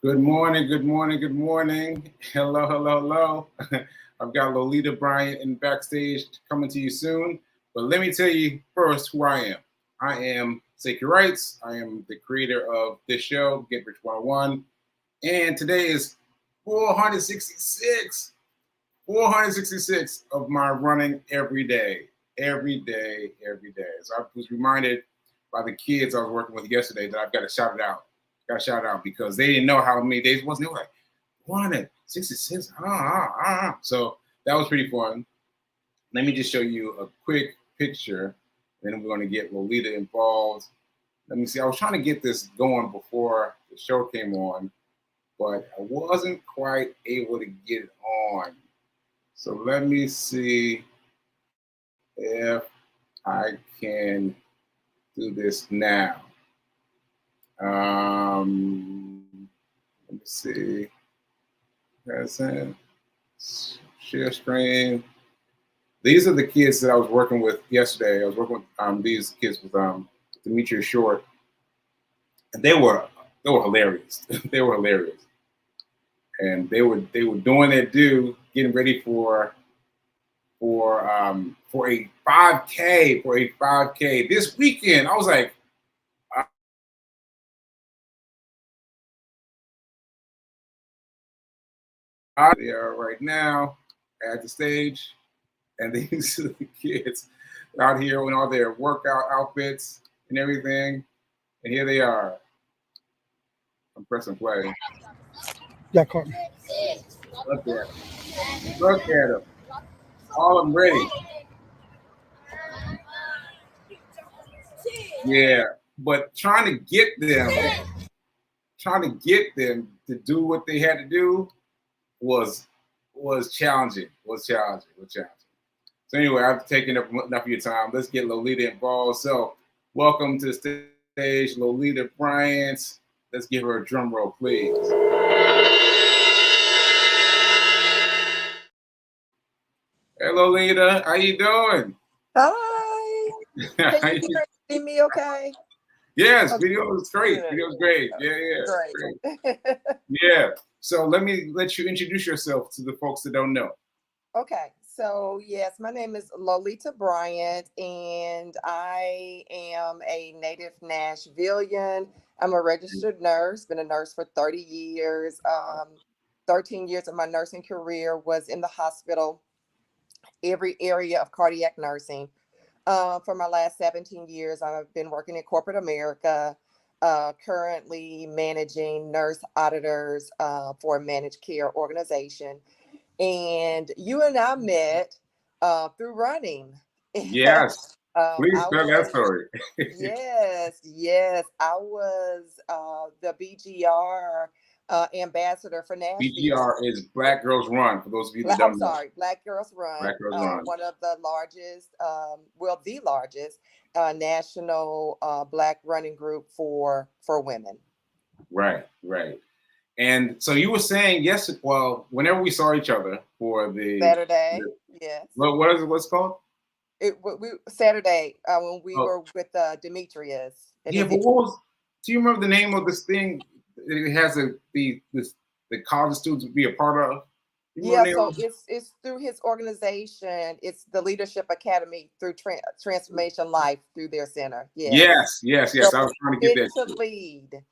Good morning, good morning, good morning. Hello, hello, hello. I've got Lolita Bryant in backstage coming to you soon. But let me tell you first who I am. I am Sacred Rights. I am the creator of this show, Get Rich 101. And today is 466. 466 of my running every day. Every day, every day. So I was reminded by the kids I was working with yesterday that I've got to shout it out. Got to shout it out because they didn't know how many days it was. They were like, 166. So that was pretty fun. Let me just show you a quick picture. Then we're going to get Lolita involved. Let me see. I was trying to get this going before the show came on, but I wasn't quite able to get it on. So let me see if I can do this now. Let me see. Present. Share screen. These are the kids that I was working with yesterday. I was working with these kids with Demetria Short, and they were hilarious. They were hilarious, and they were doing their due, getting ready for a 5K this weekend. I was like, they are right now at the stage, and these are the kids out here in all their workout outfits and everything, and here they are. I'm pressing play. Yeah, caught me. Look at them. Look at them. All of them ready. Yeah, but trying to get to do what they had to do was challenging. So anyway, I've taken up enough of your time. Let's get Lolita involved. So welcome to the stage, Lolita Bryant. Let's give her a drum roll, please. Hey Lolita, how you doing? Hi. Can you see me okay? Yes, video is great. Video is great. Yeah. Great. Yeah. So let you introduce yourself to the folks that don't know. Okay. So yes, my name is Lolita Bryant, and I am a native Nashvilleian. I'm a registered nurse, been a nurse for 30 years. 13 years of my nursing career was in the hospital, every area of cardiac nursing. For my last 17 years, I've been working in corporate America, currently managing nurse auditors for a managed care organization. And you and I met through running. Yes. Please tell that story. Yes. I was the BGR ambassador for Nashville. BGR is Black Girls Run, for those of you that don't know. Black Girls Run. Black Girls Run. One of the largest, the largest national Black running group for women. Right. And so you were saying whenever we saw each other for the Saturday, yes. What is it? What's it called? Saturday when we were with Demetrius. Yeah, but do you remember the name of this thing? It has the college students would be a part of. Yeah, so it's through his organization. It's the Leadership Academy through Transformation Life through their center. Yes. So I was trying to get that to lead.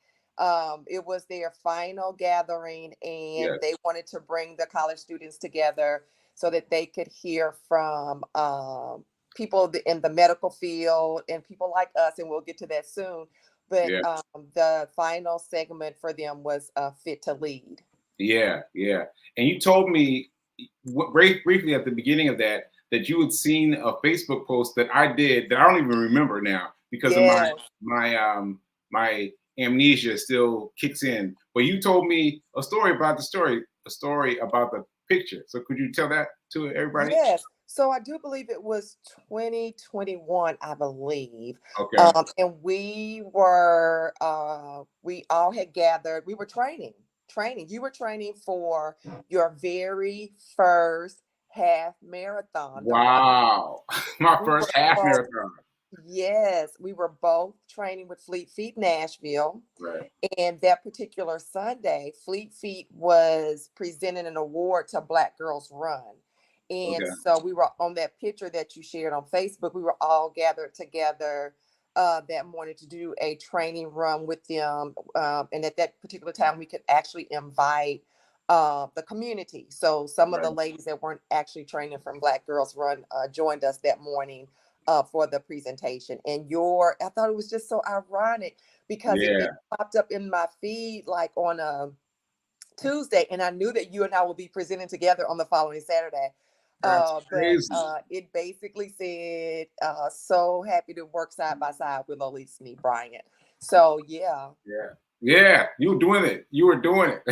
It was their final gathering, and they wanted to bring the college students together so that they could hear from people in the medical field and people like us, and we'll get to that soon. But the final segment for them was Fit to Lead. Yeah. And you told me very briefly at the beginning of that you had seen a Facebook post that I did that I don't even remember now because of my amnesia still kicks in. But you told me a story about the picture. So could you tell that to everybody? Yes. So I do believe it was 2021, I believe. Okay. And we were, we all had gathered, we were training. You were training for your very first half marathon. Wow. My first half marathon. Yes, we were both training with Fleet Feet Nashville. Right. And that particular Sunday, Fleet Feet was presenting an award to Black Girls Run. And Okay. so we were on that picture that you shared on Facebook. We were all gathered together that morning to do a training run with them. And at that particular time, we could actually invite the community. So some of the Right. ladies that weren't actually training from Black Girls Run joined us that morning for the presentation. And I thought it was just so ironic because it Yeah. popped up in my feed like on a Tuesday, and I knew that you and I will be presenting together on the following Saturday. That's But crazy. it basically said, so happy to work side by side with Lolita Sneed-Bryant. So, yeah. Yeah. Yeah. You were doing it. You were doing it.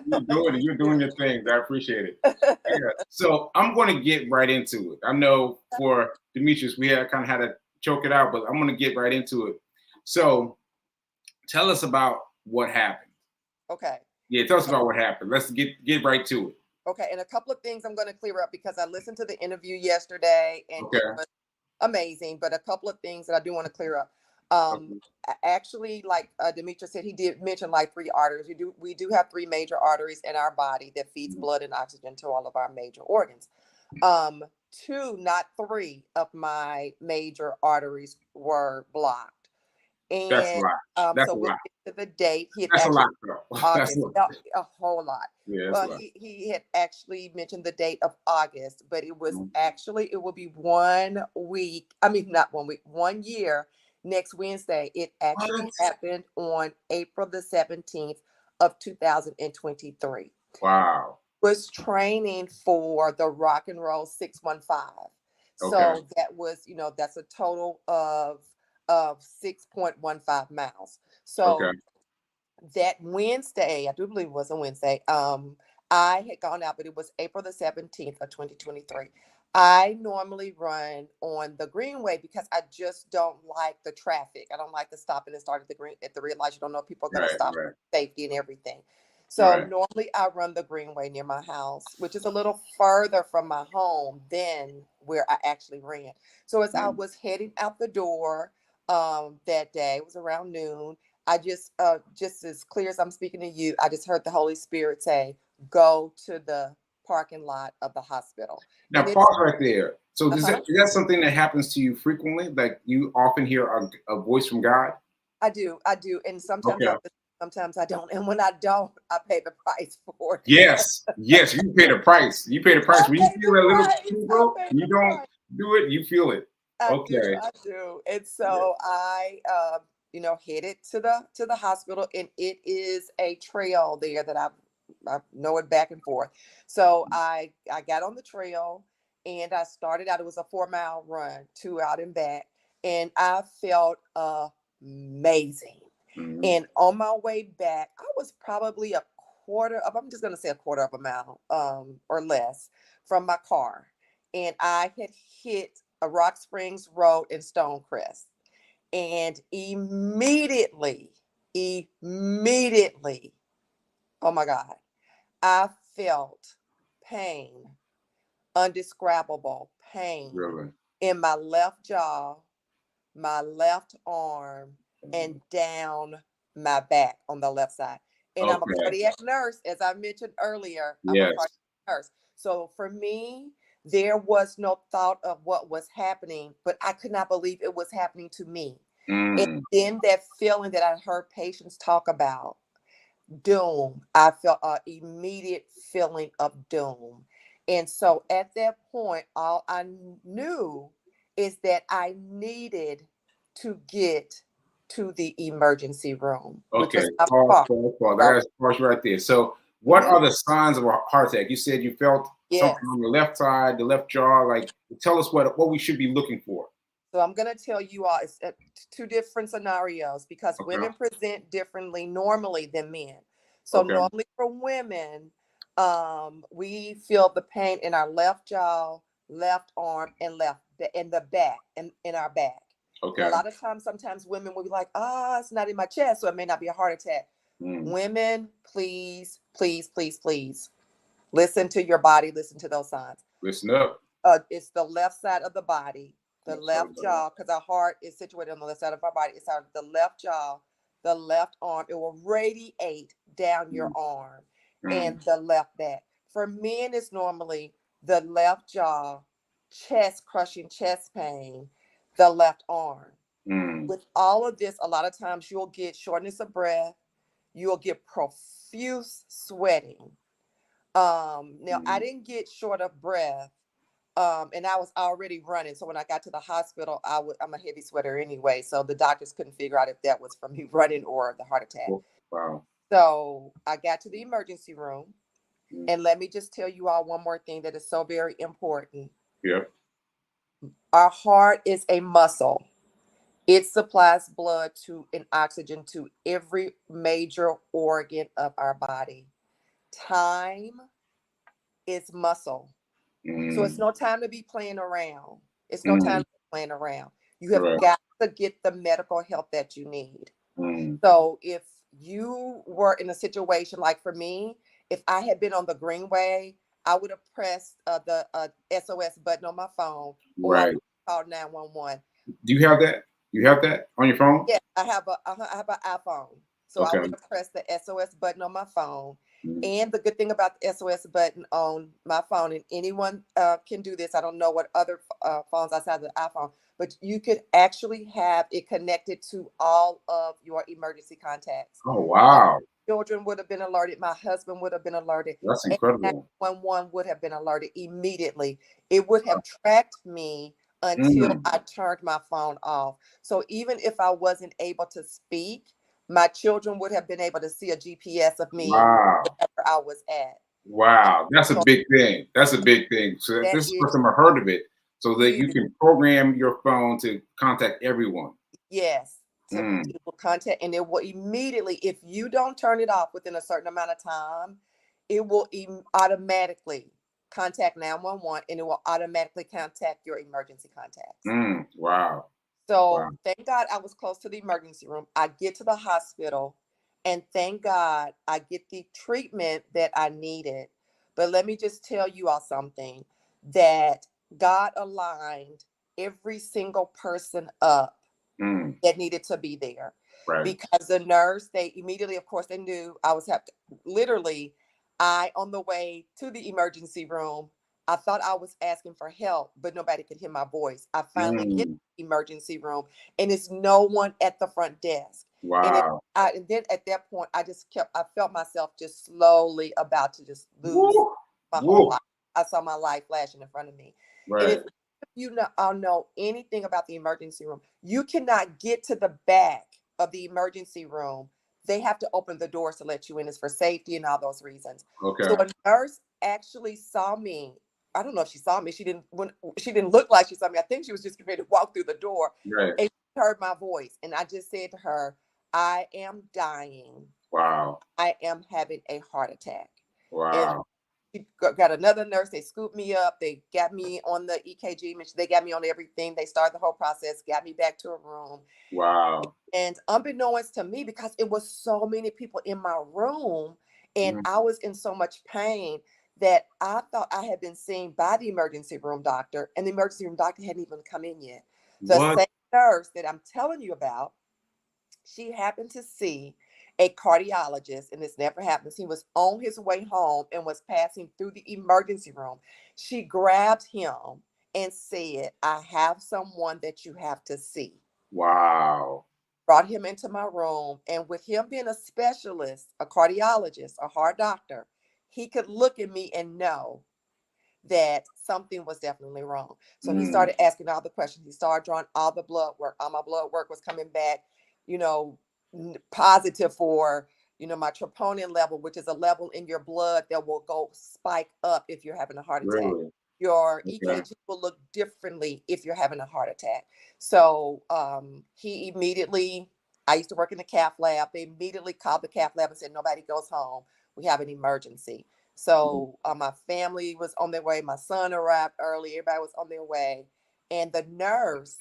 You're doing it. You're Thank doing your things. I appreciate it. Yeah. So I'm going to get right into it. I know for Demetrius, we had kind of had to choke it out, but I'm going to get right into it. So tell us about what happened. Okay. Yeah, tell us about what happened. Let's get right to it. Okay. And a couple of things I'm going to clear up because I listened to the interview yesterday and Okay. it was amazing, but a couple of things that I do want to clear up. Okay. Actually, like Demetrius said, he did mention like three arteries. We do have three major arteries in our body that feeds blood and oxygen to all of our major organs. Two, not three, of my major arteries were blocked. That's a And lot. That's so a with lot. the date, he had That's a actually lot, girl. That's a August, lot. a whole lot. Yeah, that's a Well, lot. he had actually mentioned the date of August, but it was Mhm. actually, it will be 1 week. I mean, not 1 week, 1 year next Wednesday. It actually What? happened on April the 17th of 2023. Wow. Was training for the Rock and Roll 615. Okay. So that was, that's a total of 6.15 miles. Okay. So that Wednesday, I do believe it was a Wednesday, I had gone out, but it was April the 17th of 2023. I normally run on the Greenway because I just don't like the traffic. I don't like to stop and start at the red light. You don't know if people are going to Right. stop, Right. safety and everything. So Right. normally I run the Greenway near my house, which is a little further from my home than where I actually ran. So as I Mhm. was heading out the door that day, it was around noon. I just as clear as I'm speaking to you, I just heard the Holy Spirit say, "Go to the parking lot of the hospital." Now And it's pause right there. So uh-huh. is that something that happens to you frequently? Like you often hear a voice from God? I do, and sometimes Okay. I listen, sometimes I don't. And when I don't, I pay the price for it. Yes. Yes. You pay the price. You pay the I price. When you pay feel the that little price. I bro, pay you the don't price. do it, you feel it. Okay. I do. And Yeah. so I headed to the hospital, and it is a trail there that I know it back and forth. So I got on the trail and I started out. It was a 4 mile run, two out and back, and I felt amazing. Mhm. And on my way back, I was probably I'm just gonna say a quarter of a mile, or less from my car. And I had hit a Rock Springs Road in Stonecrest. And immediately, oh my God, I felt pain, undescribable pain Really. in my left jaw, my left arm, and Mhm. down my back on the left side. And I'm a Okay. cardiac nurse, as I mentioned earlier. I'm a cardiac Yes. nurse. So for me, there was no thought of what was happening, but I could not believe it was happening to me. And Mm. then that feeling that I heard patients talk about, doom, I felt an immediate feeling of doom. And so at that point, all I knew is that I needed to get to the emergency room, which Okay. was not Pause, far. pause, pause. I So, gotta pause right there. So what mhm, are the signs of a heart attack? You said you felt yes. something on the left side, the left jaw. Like tell us what we should be looking for. So I'm going to tell you all it's two different scenarios because Okay. women present differently normally than men. So Okay. normally for women, we feel the pain in our left jaw, left arm, and in the back, and in our back. And a Okay. lot of times, sometimes women will be like, it's not in my chest, so it may not be a heart attack. Mm. Women, please, please, please, please listen to your body, listen to those signs. Listen up. It's the left side of the body, the left jaw, because our heart is situated on the left side of our body. It's the left jaw, the left arm. It will radiate down your arm and the left back. For men, it's normally the left jaw, chest, crushing chest pain, the left arm. With all of this, a lot of times you'll get shortness of breath, you'll get profuse sweating. Now I didn't get short of breath, and I was already running. So when I got to the hospital, I'm a heavy sweater anyway. So the doctors couldn't figure out if that was from me running or the heart attack. Wow. So I got to the emergency room. And let me just tell you all one more thing that is so very important. Yep. Our heart is a muscle. It supplies blood and oxygen to every major organ of our body. Time is muscle. So it's no time to be playing around. It's no time to be playing around. You have got to get the medical help that you need. So if you were in a situation like for me, if I had been on the greenway, I would have pressed the SOS button on my phone, or I would have called 911. Do you have that? You have that on your phone? Yeah, I have an iPhone. So I would have pressed the SOS button on my phone. And the good thing about the SOS button on my phone, and anyone can do this, I don't know what other phones outside the iPhone, but you could actually have it connected to all of your emergency contacts. Oh, wow. My children would have been alerted. My husband would have been alerted. That's incredible. 911 would have been alerted immediately. It would have tracked me until I turned my phone off. So even if I wasn't able to speak, my children would have been able to see a GPS of me wherever I was at. Wow, that's a big thing. That's a big thing. So this is the first time I heard of it. So that you can program your phone to contact everyone. Yes, to contact, and it will immediately, if you don't turn it off within a certain amount of time, it will automatically contact 911, and it will automatically contact your emergency contacts. Wow. So thank God I was close to the emergency room. I get to the hospital, and thank God I get the treatment that I needed. But let me just tell you all something, that God aligned every single person up that needed to be there. Because the nurse, they immediately, of course, they knew I was literally, on the way to the emergency room, I thought I was asking for help, but nobody could hear my voice. I finally get to the emergency room, and it's no one at the front desk. Wow. And then at that point, I felt myself just slowly about to just lose my whole life. I saw my life flashing in front of me. And if you know anything about the emergency room, you cannot get to the back of the emergency room. They have to open the doors to let you in. It's for safety and all those reasons. So a nurse actually saw me. I don't know if she saw me. She didn't look like she saw me. I think she was just ready to walk through the door. And she heard my voice. And I just said to her, I am dying. Wow. I am having a heart attack. Wow. And got another nurse. They scooped me up. They got me on the EKG machine. They got me on everything. They started the whole process, got me back to a room. Wow. And unbeknownst to me, because it was so many people in my room and I was in so much pain, that I thought I had been seen by the emergency room doctor, and the emergency room doctor hadn't even come in yet. The same nurse that I'm telling you about, she happened to see a cardiologist, and this never happens. He was on his way home and was passing through the emergency room. She grabbed him and said, I have someone that you have to see. Wow. Brought him into my room, and with him being a specialist, a cardiologist, a heart doctor, he could look at me and know that something was definitely wrong. So he started asking all the questions. He started drawing all the blood work. All my blood work was coming back, positive for, my troponin level, which is a level in your blood that will go spike up if you're having a heart attack. Your EKG will look differently if you're having a heart attack. So he immediately, I used to work in the cath lab. They immediately called the cath lab and said, nobody goes home. We have an emergency. So my family was on their way. My son arrived early. Everybody was on their way. And the nurse,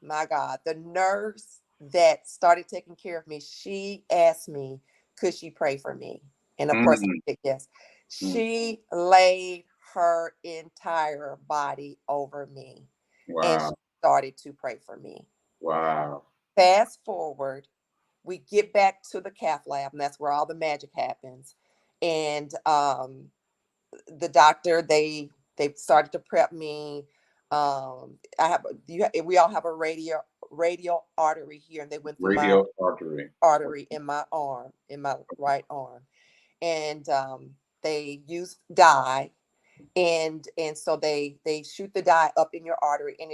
my God, the nurse that started taking care of me, she asked me, could she pray for me? And of course, I said yes. She laid her entire body over me. Wow. And she started to pray for me. Wow. Fast forward, we get back to the cath lab, and that's where all the magic happens. And the doctor, they started to prep me. I have we all have a radial artery here, and they went through my Radio artery. artery in my arm, in my right arm, and they use dye, and so they shoot the dye up in your artery, and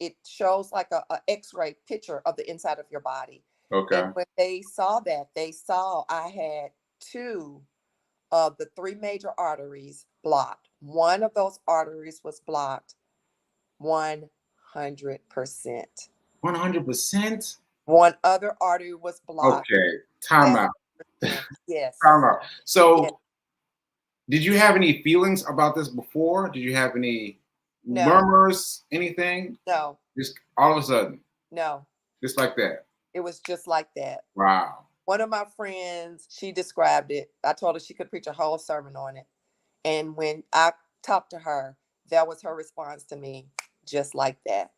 it shows like a X-ray picture of the inside of your body. Okay. And when they saw that, they saw I had two of the three major arteries blocked. One of those arteries was blocked 100%. 100%? One other artery was blocked. Okay. Time out. 7%. Yes. Time out. So, Yes. did you have any feelings about this before? Did you have any No. murmurs, anything? No. Just all of a sudden, No. just like that. It was just like that. Wow. One of my friends, she described it. I told her she could preach a whole sermon on it. And when I talked to her, that was her response to me, just like that.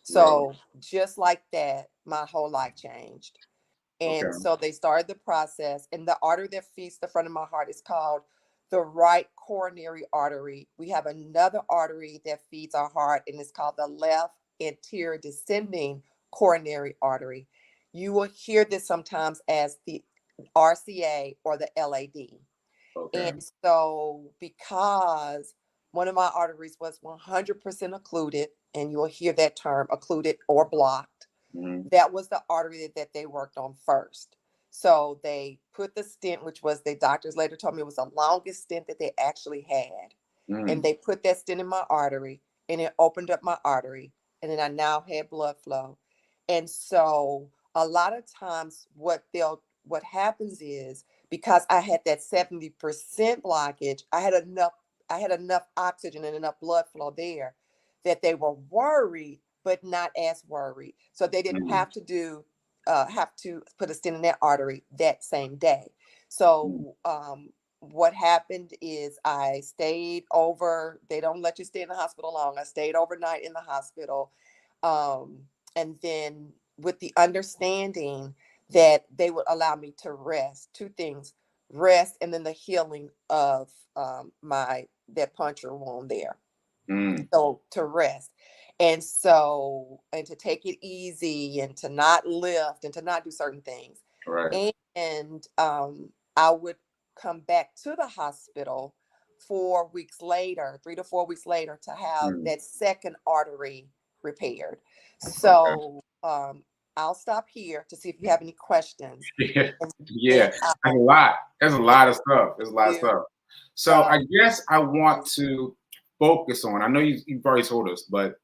So just like that, my whole life changed. And Okay. so they started the process. And the artery that feeds the front of my heart is called the right coronary artery. We have another artery that feeds our heart, and it's called the left anterior descending coronary artery. You will hear this sometimes as the RCA or the LAD. Okay. And so, because one of my arteries was 100% occluded, and you'll hear that term, occluded or blocked, that was the artery that they worked on first. So they put the stent, which was, the doctors later told me it was the longest stent that they actually had. And they put that stent in my artery, and it opened up my artery. And then I now had blood flow. And so a lot of times what happens is, because I had that 70% blockage, I had enough oxygen and enough blood flow there, that they were worried, but not as worried. So they didn't have to put a stent in that artery that same day. So what happened is I stayed over. They don't let you stay in the hospital long. I stayed overnight in the hospital. And then with the understanding that they would allow me to rest, two things: rest, and then the healing of that puncture wound there. So to rest. And to take it easy, and to not lift, and to not do certain things. Right. And I would come back to the hospital 4 weeks later, 3 to 4 weeks later, to have that second artery repaired. So I'll stop here to see if you have any questions. Yeah. And Yeah. then That's a lot. There's a lot of stuff. There's a lot of stuff. So I guess I want to focus on, I know you've already told us, but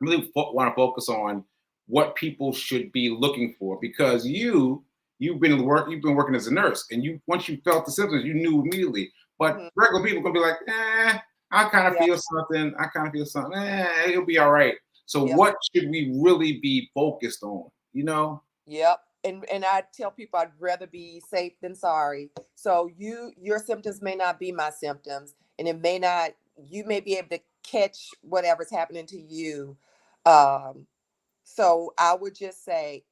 I really want to focus on what people should be looking for, because you've been working as a nurse, and once you felt the symptoms, you knew immediately. But regular people are gonna be like, I kind of feel something. I kind of feel something. It'll be all right. So what should we really be focused on? You know? Yep. And I tell people I'd rather be safe than sorry. So your symptoms may not be my symptoms, and you may be able to catch whatever's happening to you. So I would just say,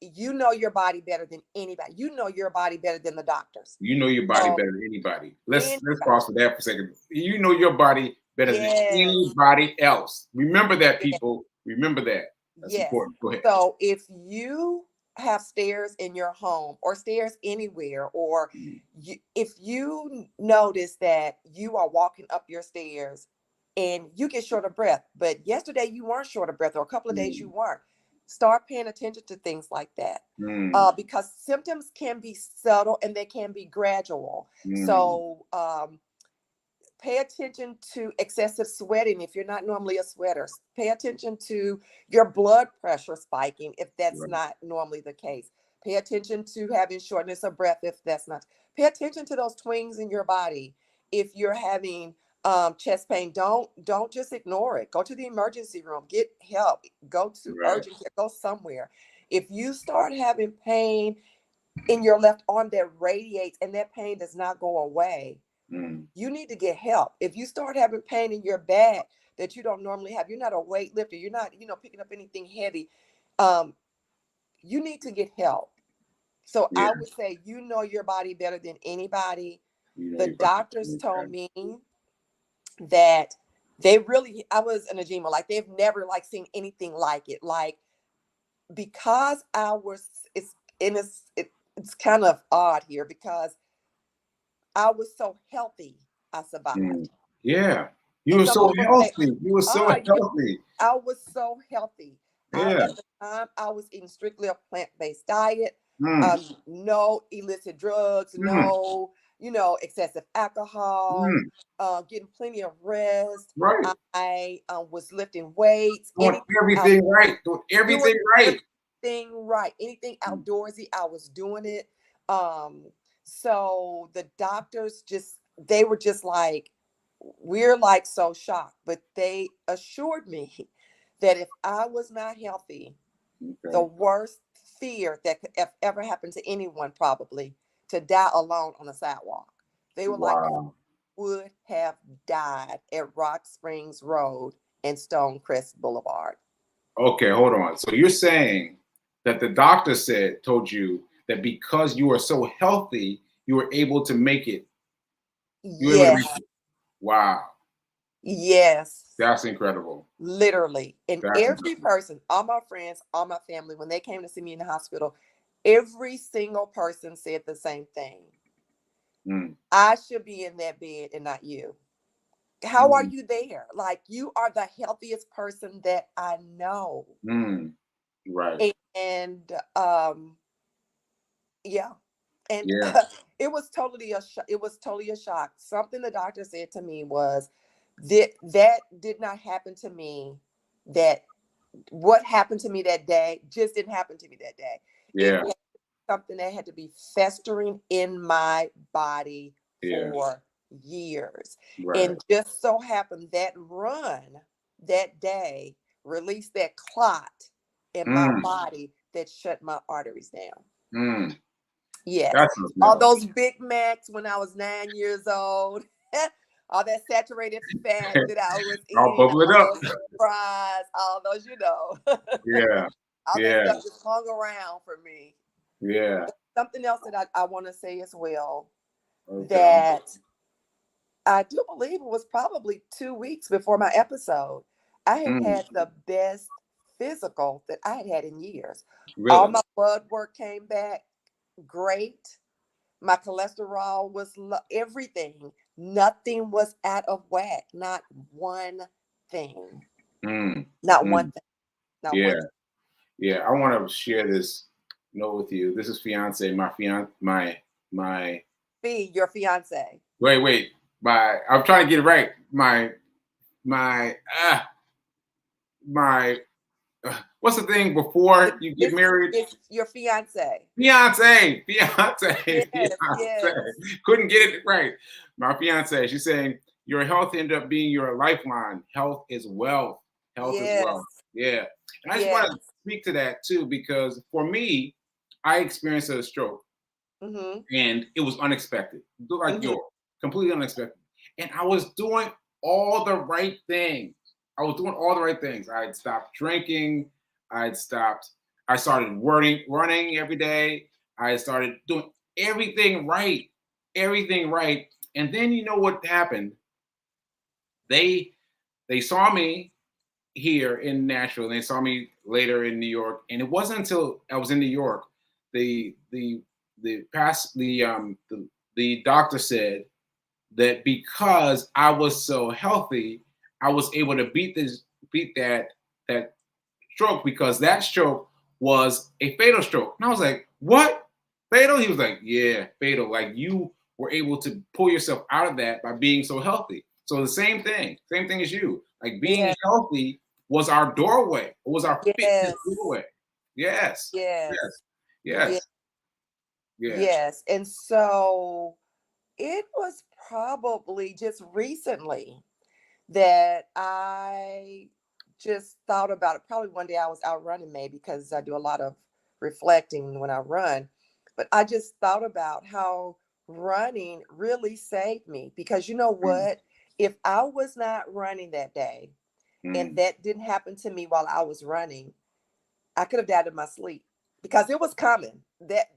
you know your body better than anybody. You know your body better than the doctors. You know your body better than anybody. Let's pause for that for a second. You know your body better than anybody else. Remember that, people. Remember that. That's important. Go ahead. So if you have stairs in your home, or stairs anywhere, or if you notice that you are walking up your stairs and you get short of breath, but yesterday you weren't short of breath, or a couple of days you weren't, start paying attention to things like that. Because symptoms can be subtle and they can be gradual. So pay attention to excessive sweating if you're not normally a sweater. Pay attention to your blood pressure spiking if that's not normally the case. Pay attention to having shortness of breath if that's not. Pay attention to those twinges in your body. If you're having chest pain, don't just ignore it. Go to the emergency room, get help, go to urgent care, go somewhere. If you start having pain in your left arm that radiates and that pain does not go away, you need to get help. If you start having pain in your back that you don't normally have. You're not a weightlifter. You're not, picking up anything heavy. Um, you need to get help. So Yeah. I would say, your body better than anybody. You know The your body. doctors told me that I was an edema, like they've never like seen anything like it. Like, because I was, it's kind of odd here because I was so healthy, I Mm. survived. Yeah. You And were some so people say, healthy. You were so healthy. I was so healthy. Yeah. At the time, I was eating strictly a plant-based diet. Mm. No illicit drugs, Mm. no, excessive alcohol, Mm. getting plenty of rest. Right. I was lifting weights, Doing everything right. Doing doing everything right. everything right. Anything outdoorsy, I was doing it. Um, so the doctors they were just like, we're like so shocked, but they assured me that if I was not healthy, the Okay. worst fear that could ever happen to anyone, probably to die alone on a sidewalk. They were like, you Wow. would have died at Rock Springs Road and Stonecrest Boulevard. Okay, hold on. So you're saying that the doctor told you that because you are so healthy, you were able to make it. You were able to make Yes, it. Wow. yes, That's incredible. literally. And That's every incredible. person, all my friends, all my family, when they came to see me in the hospital, every single person said the same thing. Mm. I should be in that bed and not you. How are Mm. you there? Like, you are the healthiest person that I know. Mm. Right. And yeah. And Yeah. it was totally a shock. Something the doctor said to me was that did not happen to me. That what happened to me that day just didn't happen to me that day. It Yeah. had something that had to be festering in my body Yeah. for years. Right. And just so happened that run that day released that clot in my Mm. body that shut my arteries down. Mm. Yes. That's something All else. those Big Macs when I was 9 years old. All that saturated fat that I was I'll eating, bubble it all up. those fries, all those, Yeah. all that Yeah. stuff just hung around for me. Yeah. Something else that I want to say as well, Okay. that I do believe it was probably 2 weeks before my episode, I had Mm. had the best physical that I had had in years. All Really? my blood work came back great. My cholesterol was everything. Nothing was out of whack. Not one thing. Mm. Not one Mm. thing. Not one Yeah. thing. Yeah. I want to share this note with you. This is fiance. My. Be your fiance. Wait. I'm trying to get it right. My. My. What's the thing before you get married? It's your fiance. Fiance, Yes, fiance. yes, Couldn't get it right. My fiance, she's saying your health ended up being your lifeline. Health is wealth. Health is yes, wealth. Yeah. And I just want yes. to speak to that too, because for me, I experienced a stroke Mm-hmm. and it was unexpected, like Mm-hmm. yours, completely unexpected. And I was doing all the right things. I was doing all the right things. I had stopped drinking. I had stopped. I started running every day. I started doing everything right. And then you know what happened? They they saw me here in Nashville, and they saw me later in New York. And it wasn't until I was in New York, the doctor said that because I was so healthy, I was able to beat that stroke, because that stroke was a fatal stroke. And I was like, what? Fatal? He was like, yeah, fatal. Like, you were able to pull yourself out of that by being so healthy. So the same thing as you. Like, being Yes, healthy was our doorway. It was our fitness yes, doorway. Yes. yes, Yes. yes, Yes. Yeah. yes. And so it was probably just recently that I just thought about it. Probably one day I was out running, maybe because I do a lot of reflecting when I run. But I just thought about how running really saved me, because you know Mm. what? If I was not running that day, and that didn't happen to me while I was running, I could have died in my sleep because it was coming. That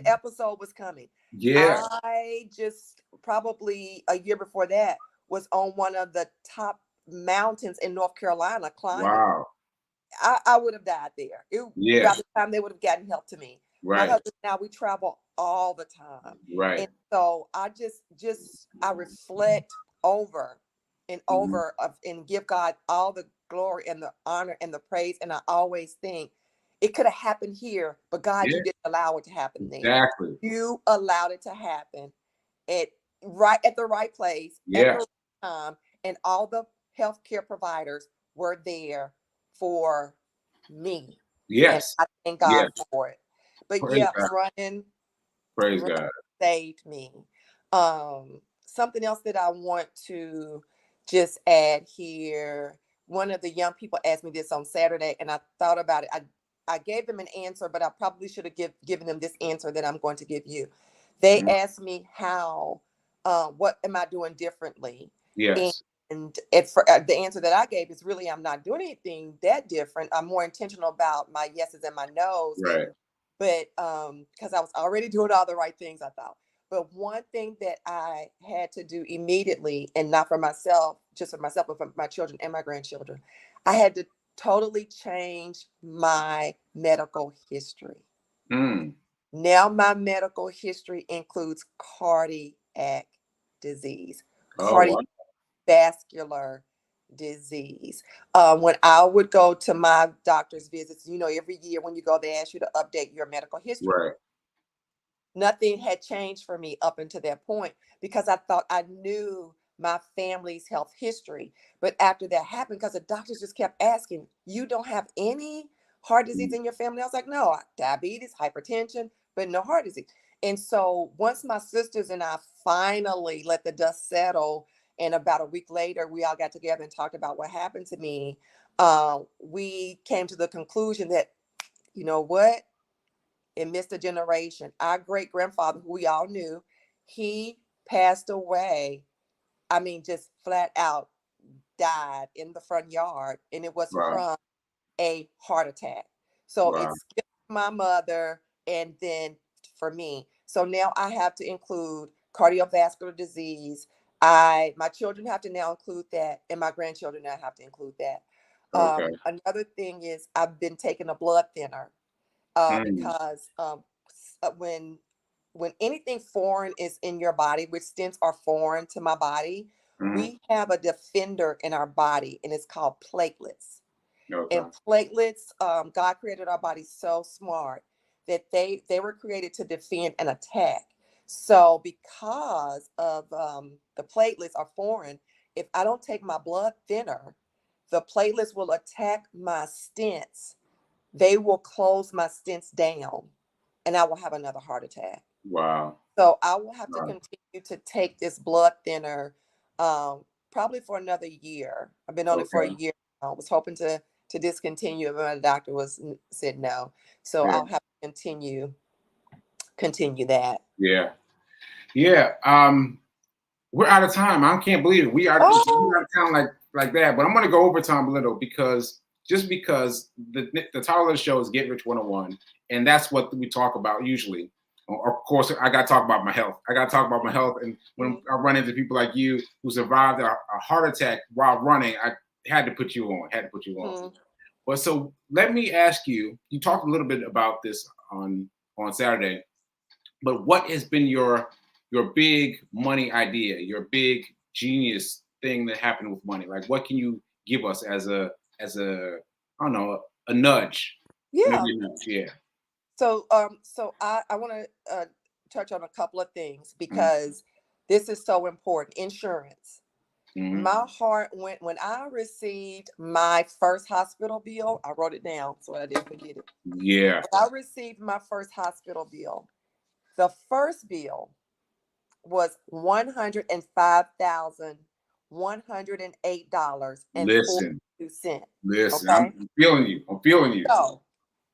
episode was coming. Yeah. I just probably a year before that was on one of the top mountains in North Carolina climbing. Wow. I would have died there. Yeah. By the time they would have gotten help to me. My Right. husband now we travel all the time. Right. And so I I reflect over and over and give God all the glory and the honor and the praise. And I always think it could have happened here, but God, Yeah. you didn't allow it to happen there. Exactly. You allowed it to happen at at the right place at Yeah. the right time, and all the healthcare providers were there for me, and Yes. I thank Yes. God for it. But Praise yeah, God. Praise running God. saved me. Something else that I want to just add here. One of the young people asked me this on Saturday, and I thought about it. I gave them an answer, but I probably should have given them this answer that I'm going to give you. They asked me what am I doing differently? Yes. The answer that I gave is really I'm not doing anything that different. I'm more intentional about my yeses and my nos, Right. but because I was already doing all the right things, I thought. But one thing that I had to do immediately, and not for myself, just for myself, but for my children and my grandchildren, I had to totally change my medical history. Now my medical history includes cardiac disease, Oh, wow. cardiovascular disease. When I would go to my doctor's visits, every year when you go, they ask you to update your medical history. Right. Nothing had changed for me up until that point because I thought I knew my family's health history. But after that happened, because the doctors just kept asking, you don't have any heart disease in your family? I was like, no, diabetes, hypertension, but no heart disease. And so once my sisters and I finally let the dust settle, and about a week later, we all got together and talked about what happened to me, we came to the conclusion that, you know what? It missed a generation. Our great grandfather, who we all knew, he passed away. I mean, just flat out died in the front yard, and it was Wow. from a heart attack. So Wow. it skipped my mother and then for me. So now I have to include cardiovascular disease. My children have to now include that, and my grandchildren now have to include that. Okay. Another thing is I've been taking a blood thinner because when anything foreign is in your body, which stents are foreign to my body, we have a defender in our body, and it's called platelets. Okay. And platelets, God created our body so smart that they were created to defend an attack. So because of the platelets are foreign, if I don't take my blood thinner, the platelets will attack my stents. They will close my stents down, and I will have another heart attack. Wow. So I will have to Wow. continue to take this blood thinner probably for another year. I've been on it for a Okay. year. I was hoping to discontinue, but my doctor said no. So Yeah. I'll have to continue that. Yeah. Yeah. We're out of time. I can't believe it. We're Oh, out of town like that. But I'm gonna go overtime a little because the title of the show is Get Rich 101, and that's what we talk about usually. Of course, I got to talk about my health. I got to talk about my health, and when I run into people like you who survived a heart attack while running, I had to put you on. Had to put you on. But so let me ask you. You talked a little bit about this on Saturday, but what has been your big money idea, your big genius thing that happened with money? Like, what can you give us as a I don't know, a nudge? yeah. Maybe a nudge. Yeah. So I want to touch on a couple of things because this is so important. Insurance. My heart went when I received my first hospital bill. I wrote it down so I didn't forget it. Yeah. When I received my first hospital bill, the first bill was Listen, $105,108.42. listen. Okay. I'm feeling you. I'm feeling you. So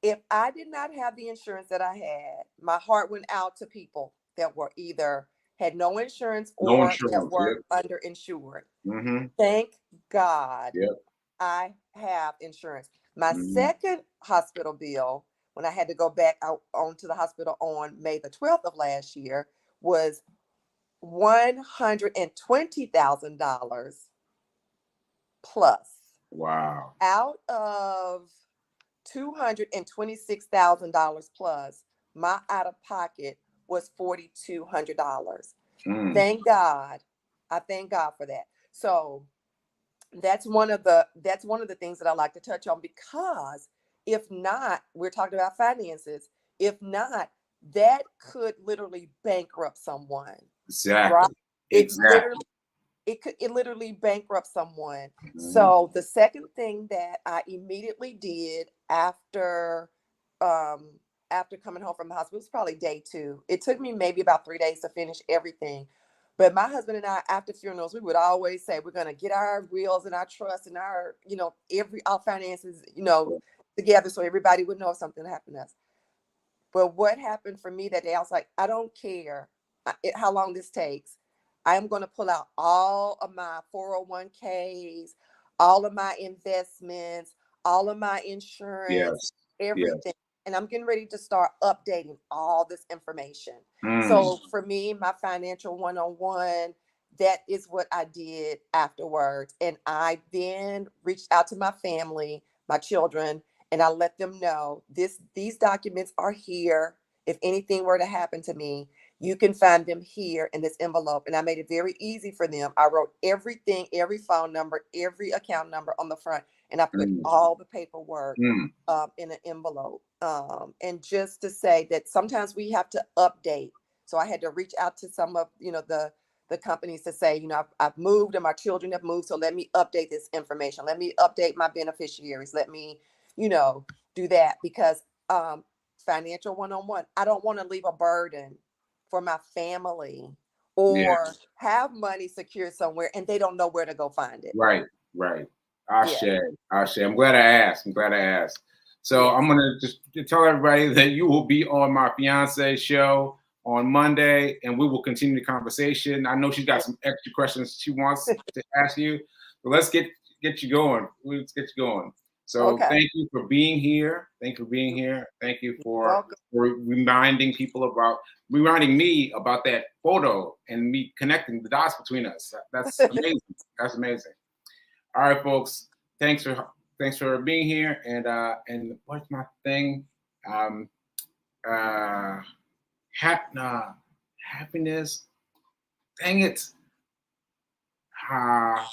if I did not have the insurance that I had, my heart went out to people that were either had no insurance No or that insurance. were Yep. underinsured. Mm-hmm. Thank God Yep. I have insurance. My Mhm. second hospital bill, when I had to go back out onto the hospital on May the 12th of last year, was $120,000 plus. Wow. Out of $226,000 plus, my out of pocket was $4,200. Mm. Thank God. I thank God for that. So that's one of the things that I like to touch on, because if not, we're talking about finances. If not, that could literally bankrupt someone, right? Exactly. It Exactly. literally it literally bankrupt someone. Mhm. So the second thing that I immediately did um after coming home from the hospital, it was probably day two. It took me maybe about 3 days to finish everything. But my husband and I, after funerals, we would always say we're gonna get our wills and our trust and our, every our finances, together, so everybody would know if something happened to us. But what happened for me that day, I was like, I don't care how long this takes. I am going to pull out all of my 401ks, all of my investments, all of my insurance, Yes. Yes. everything. And I'm getting ready to start updating all this information. Mm. So for me, my financial one-on-one, that is what I did afterwards. And I then reached out to my family, my children, and I let them know these documents are here. If anything were to happen to me, you can find them here in this envelope. And I made it very easy for them. I wrote everything, every phone number, every account number on the front, and I put Mm. all the paperwork Mm. in an envelope. And just to say that sometimes we have to update. So I had to reach out to some of the companies to say, I've moved and my children have moved, so let me update this information. Let me update my beneficiaries. Let me you know, do that, because financial one-on-one, I don't want to leave a burden for my family Yeah. or have money secured somewhere and they don't know where to go find it. Right. Right. Yeah, Ashe. Ashe. I'm glad I asked. I'm glad I asked. So yes. I'm gonna just tell everybody that you will be on my fiance show on Monday, and we will continue the conversation. I know she's got some extra questions she wants to ask you, but let's get you going. Let's get you going. So Okay. thank you for being here. Thank you for being here. Thank you You're for welcome. reminding me about that photo and me connecting the dots between us. That's amazing. That's amazing. All right, folks. Thanks for being here. And what's my thing? Um, uh, happiness. Dang it. Uh,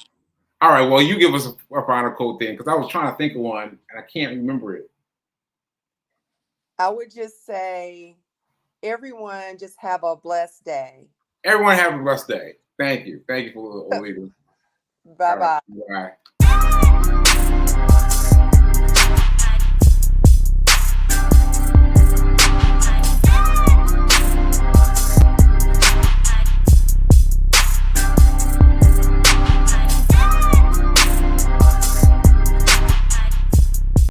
all right. Well, you give us a final quote then, because I was trying to think of one and I can't remember it. I would just say, everyone just have a blessed day. Everyone have a blessed day. Thank you. Thank you for leaving. Bye All right. bye. Bye.